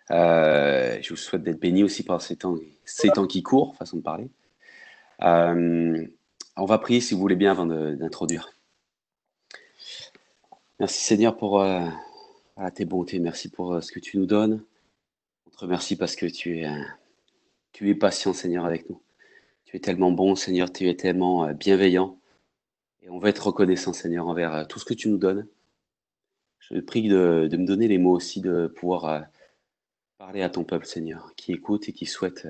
Je vous souhaite d'être bénis aussi par ces temps qui courent, façon de parler. Euh, on va prier si vous voulez bien avant d'introduire. Merci Seigneur pour voilà, tes bontés, merci pour ce que tu nous donnes. On te remercie parce que tu es patient Seigneur avec nous. Tu es tellement bon Seigneur, tu es tellement bienveillant. Et on va être reconnaissant Seigneur envers tout ce que tu nous donnes. Je te prie de me donner les mots aussi, de pouvoir parler à ton peuple Seigneur, qui écoute et qui souhaite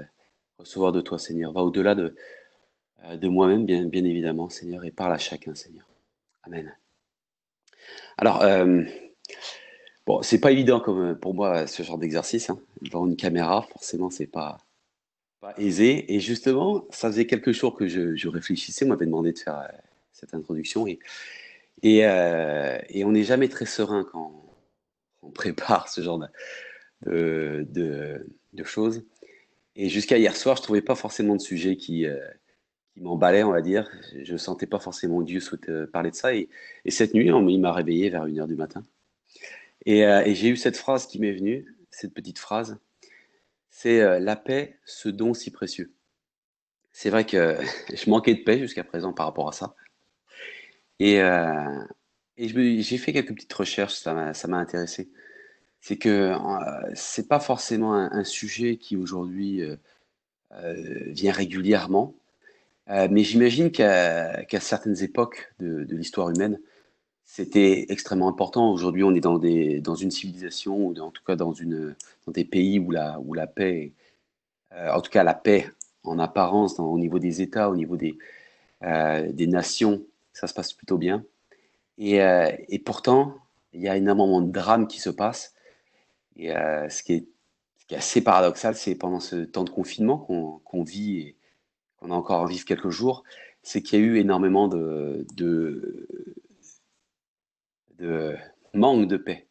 recevoir de toi Seigneur. Va au-delà de moi-même, bien évidemment, Seigneur, et parle à chacun, Seigneur. Amen. Alors, bon, c'est pas évident comme pour moi ce genre d'exercice, hein. Devant une caméra, forcément, c'est pas aisé. Et justement, ça faisait quelques jours que je réfléchissais. On m'avait demandé de faire cette introduction et on n'est jamais très serein quand on prépare ce genre de, de, de choses. Et jusqu'à hier soir, je trouvais pas forcément de sujet qui m'emballait, on va dire. Je sentais pas forcément Dieu souhaiter parler de ça. Et cette nuit, il m'a réveillé vers 1 heure du matin. Et j'ai eu cette phrase qui m'est venue, cette petite phrase, c'est la paix, ce don si précieux. C'est vrai que je manquais de paix jusqu'à présent par rapport à ça. Et, euh, j'ai fait quelques petites recherches, ça m'a intéressé. C'est que c'est pas forcément un sujet qui aujourd'hui vient régulièrement, mais j'imagine qu'à certaines époques de l'histoire humaine, c'était extrêmement important. Aujourd'hui, on est dans une civilisation, ou en tout cas dans des pays où la paix, en tout cas la paix en apparence, au niveau des États, au niveau des nations, ça se passe plutôt bien. Et pourtant, il y a énormément de drames qui se passent. Et ce qui est assez paradoxal, c'est pendant ce temps de confinement qu'on vit et qu'on a encore à vivre quelques jours, c'est qu'il y a eu énormément de manque de paix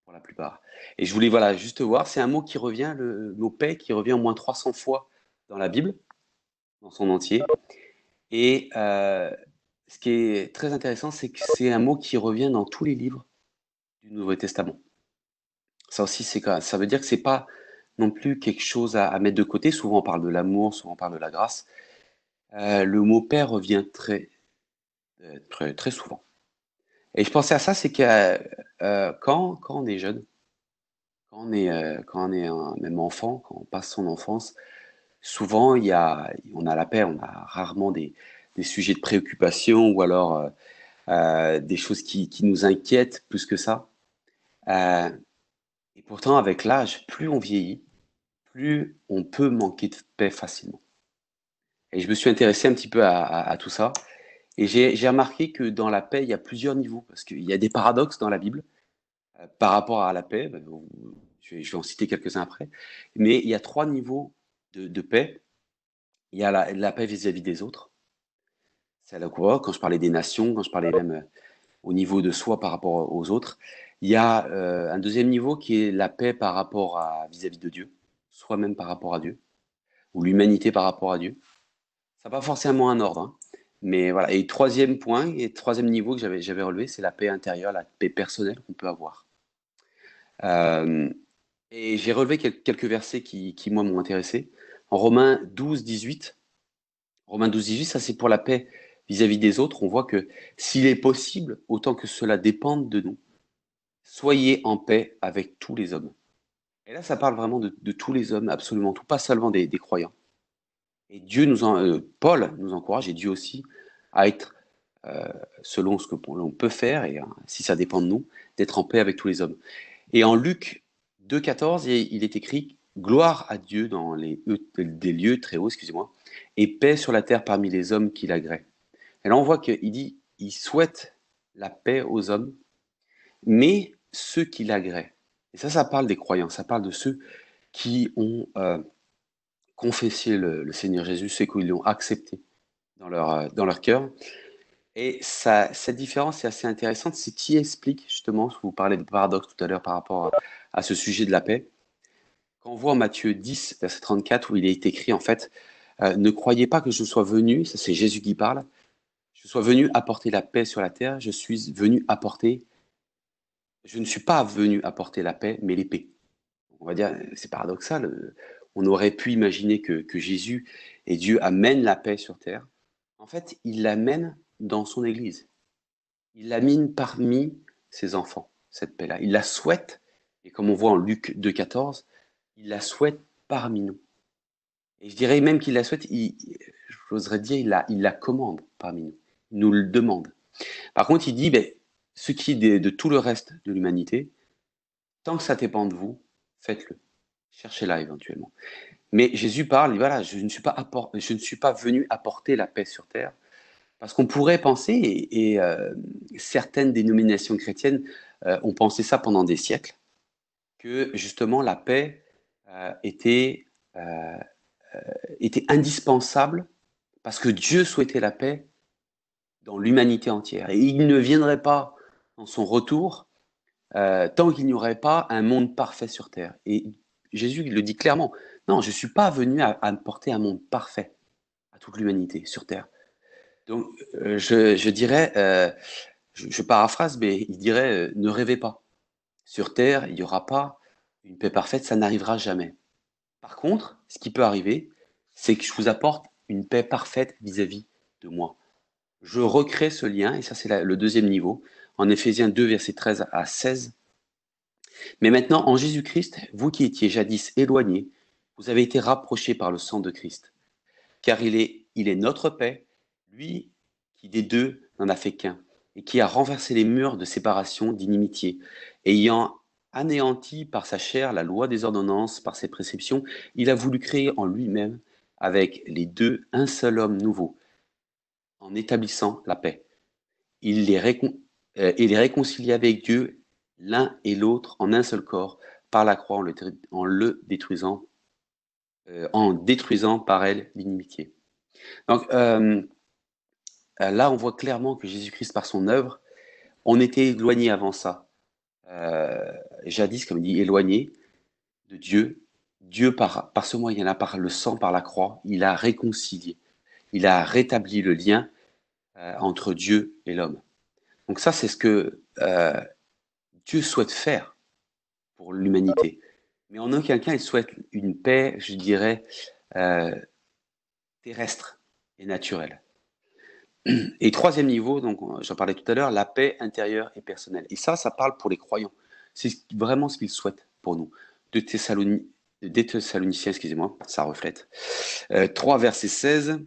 pour la plupart. Et je voulais voilà, juste voir, c'est un mot qui revient, le mot paix, qui revient au moins 300 fois dans la Bible, dans son entier. Et ce qui est très intéressant, c'est que c'est un mot qui revient dans tous les livres du Nouveau Testament. Ça aussi, ça veut dire que c'est pas non plus quelque chose à mettre de côté. Souvent, on parle de l'amour, souvent on parle de la grâce. Le mot paix revient très souvent. Et je pensais à ça, c'est que quand on est jeune, quand on est même enfant, quand on passe son enfance, souvent on a la paix, on a rarement des sujets de préoccupation ou alors des choses qui nous inquiètent plus que ça. Euh, et pourtant, avec l'âge, plus on vieillit, plus on peut manquer de paix facilement. Et je me suis intéressé un petit peu à tout ça. Et j'ai remarqué que dans la paix, il y a plusieurs niveaux, parce qu'il y a des paradoxes dans la Bible par rapport à la paix. Je vais en citer quelques-uns après. Mais il y a 3 niveaux de paix. Il y a la paix vis-à-vis des autres. C'est là quoi, quand je parlais des nations, quand je parlais même au niveau de soi par rapport aux autres. Il y a un deuxième niveau qui est la paix par rapport à vis-à-vis de Dieu, soi-même par rapport à Dieu, ou l'humanité par rapport à Dieu. Ça n'a pas forcément un ordre, hein. Mais voilà. Et troisième point, et troisième niveau que j'avais relevé, c'est la paix intérieure, la paix personnelle qu'on peut avoir. Euh, et j'ai relevé quelques versets qui moi, m'ont intéressé. En Romains 12, 18, ça c'est pour la paix vis-à-vis des autres. On voit que s'il est possible, autant que cela dépende de nous, soyez en paix avec tous les hommes. Et là, ça parle vraiment de tous les hommes, absolument tout, pas seulement des croyants. Et Paul nous encourage, et Dieu aussi, à être, euh, selon ce que l'on peut faire, et si ça dépend de nous, d'être en paix avec tous les hommes. Et en Luc 2,14, il est écrit gloire à Dieu dans des lieux très hauts, excusez-moi, et paix sur la terre parmi les hommes qui l'agréent. Et là, on voit qu'il dit il souhaite la paix aux hommes, mais ceux qui l'agréent. Et ça parle des croyants, ça parle de ceux qui ont confessé le Seigneur Jésus, ceux qui l'ont accepté dans leur cœur. Et cette différence est assez intéressante, c'est qui explique justement, vous parlez de paradoxe tout à l'heure par rapport à ce sujet de la paix. Quand on voit Matthieu 10, verset 34, où il est écrit en fait, ne croyez pas que je sois venu, ça c'est Jésus qui parle, je sois venu apporter la paix sur la terre, je ne suis pas venu apporter la paix, mais l'épée. on va dire, c'est paradoxal. On aurait pu imaginer que Jésus et Dieu amènent la paix sur terre. En fait, il l'amène dans son Église. Il l'amène parmi ses enfants, cette paix-là. Il la souhaite, et comme on voit en Luc 2,14, il la souhaite parmi nous. Et je dirais même qu'il la souhaite, j'oserais dire, il la commande parmi nous. Il nous le demande. Par contre, il dit, ben, ce qui est de tout le reste de l'humanité, tant que ça dépend de vous, faites-le. Cherchez-la éventuellement. Mais Jésus parle, il dit, voilà, je ne suis pas venu apporter la paix sur terre. Parce qu'on pourrait penser, certaines dénominations chrétiennes ont pensé ça pendant des siècles, que justement la paix était, était indispensable parce que Dieu souhaitait la paix dans l'humanité entière. Et il ne viendrait pas dans son retour tant qu'il n'y aurait pas un monde parfait sur terre. Et Jésus le dit clairement, non, je ne suis pas venu à apporter un monde parfait à toute l'humanité sur terre. Donc je dirais, je paraphrase, mais il dirait, ne rêvez pas. Sur terre, il n'y aura pas une paix parfaite, ça n'arrivera jamais. Par contre, ce qui peut arriver, c'est que je vous apporte une paix parfaite vis-à-vis de moi. Je recrée ce lien, et ça c'est le deuxième niveau, en Éphésiens 2, versets 13 à 16. Mais maintenant, en Jésus-Christ, vous qui étiez jadis éloignés, vous avez été rapprochés par le sang de Christ. Car il est notre paix, lui qui des deux n'en a fait qu'un, et qui a renversé les murs de séparation, d'inimitié, ayant anéanti par sa chair la loi des ordonnances, par ses préceptions, il a voulu créer en lui-même, avec les deux, un seul homme nouveau, en établissant la paix. Il il les réconcilie avec Dieu, l'un et l'autre, en un seul corps, par la croix, en détruisant par elle l'inimitié. Donc là, on voit clairement que Jésus-Christ, par son œuvre, on était éloigné avant ça. Jadis, comme il dit, éloigné de Dieu. Dieu, par ce moyen-là, par le sang, par la croix, il a réconcilié. Il a rétabli le lien entre Dieu et l'homme. Donc ça, c'est ce que Dieu souhaite faire pour l'humanité. Mais en aucun cas, il souhaite une paix, je dirais, euh, terrestre et naturelle. Et troisième niveau, donc j'en parlais tout à l'heure, la paix intérieure et personnelle. Et ça parle pour les croyants. C'est vraiment ce qu'ils souhaitent pour nous. Des Thessaloniciens, excusez-moi, ça reflète. 3, verset 16,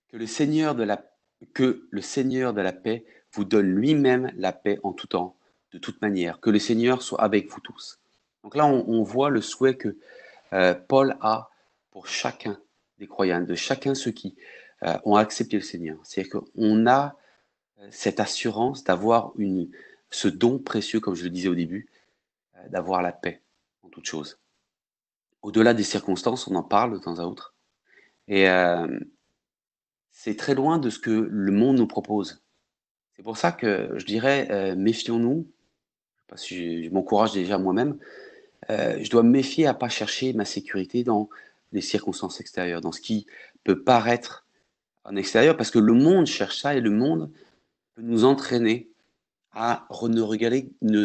que le Seigneur de la paix vous donne lui-même la paix en tout temps, de toute manière. Que le Seigneur soit avec vous tous. Donc là, on voit le souhait que Paul a pour chacun des croyants, de chacun ceux qui ont accepté le Seigneur. C'est-à-dire qu'on a cette assurance d'avoir ce don précieux, comme je le disais au début, d'avoir la paix en toute chose. Au-delà des circonstances, on en parle de temps à autre. Et c'est très loin de ce que le monde nous propose. C'est pour ça que je dirais, méfions-nous, parce que je m'encourage déjà moi-même, je dois me méfier à ne pas chercher ma sécurité dans les circonstances extérieures, dans ce qui peut paraître en extérieur, parce que le monde cherche ça et le monde peut nous entraîner à ne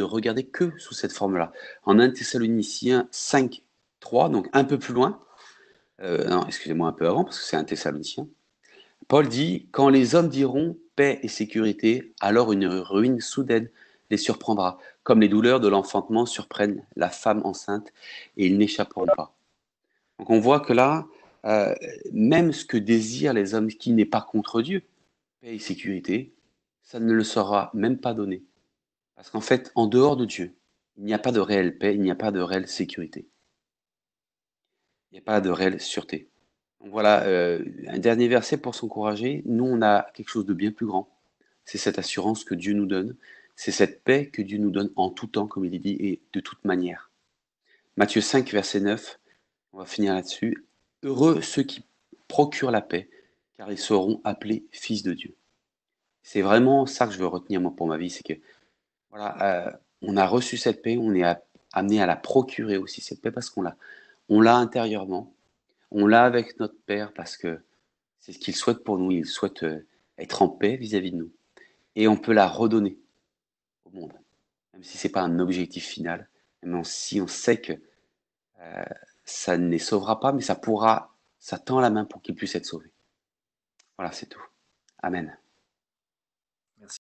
regarder que sous cette forme-là. En 1 Thessaloniciens 5, 3, donc un peu plus loin, non, excusez-moi, un peu avant, parce que c'est un Thessalonicien, Paul dit, quand les hommes diront paix et sécurité, alors une ruine soudaine les surprendra, comme les douleurs de l'enfantement surprennent la femme enceinte, et ils n'échapperont pas. Donc on voit que là, euh, même ce que désirent les hommes qui n'est pas contre Dieu, paix et sécurité, ça ne le sera même pas donné. Parce qu'en fait, en dehors de Dieu, il n'y a pas de réelle paix, il n'y a pas de réelle sécurité. Il n'y a pas de réelle sûreté. Donc voilà, un dernier verset pour s'encourager. Nous, on a quelque chose de bien plus grand. C'est cette assurance que Dieu nous donne. C'est cette paix que Dieu nous donne en tout temps, comme il est dit, et de toute manière. Matthieu 5, verset 9, on va finir là-dessus. Heureux ceux qui procurent la paix, car ils seront appelés fils de Dieu. C'est vraiment ça que je veux retenir moi pour ma vie, c'est que voilà, on a reçu cette paix, on est amené à la procurer aussi cette paix parce on l'a intérieurement, on l'a avec notre Père parce que c'est ce qu'il souhaite pour nous, il souhaite être en paix vis-à-vis de nous. Et on peut la redonner au monde, même si c'est pas un objectif final, même si on sait que Ça ne les sauvera pas, mais ça tend la main pour qu'ils puissent être sauvés. Voilà, c'est tout. Amen.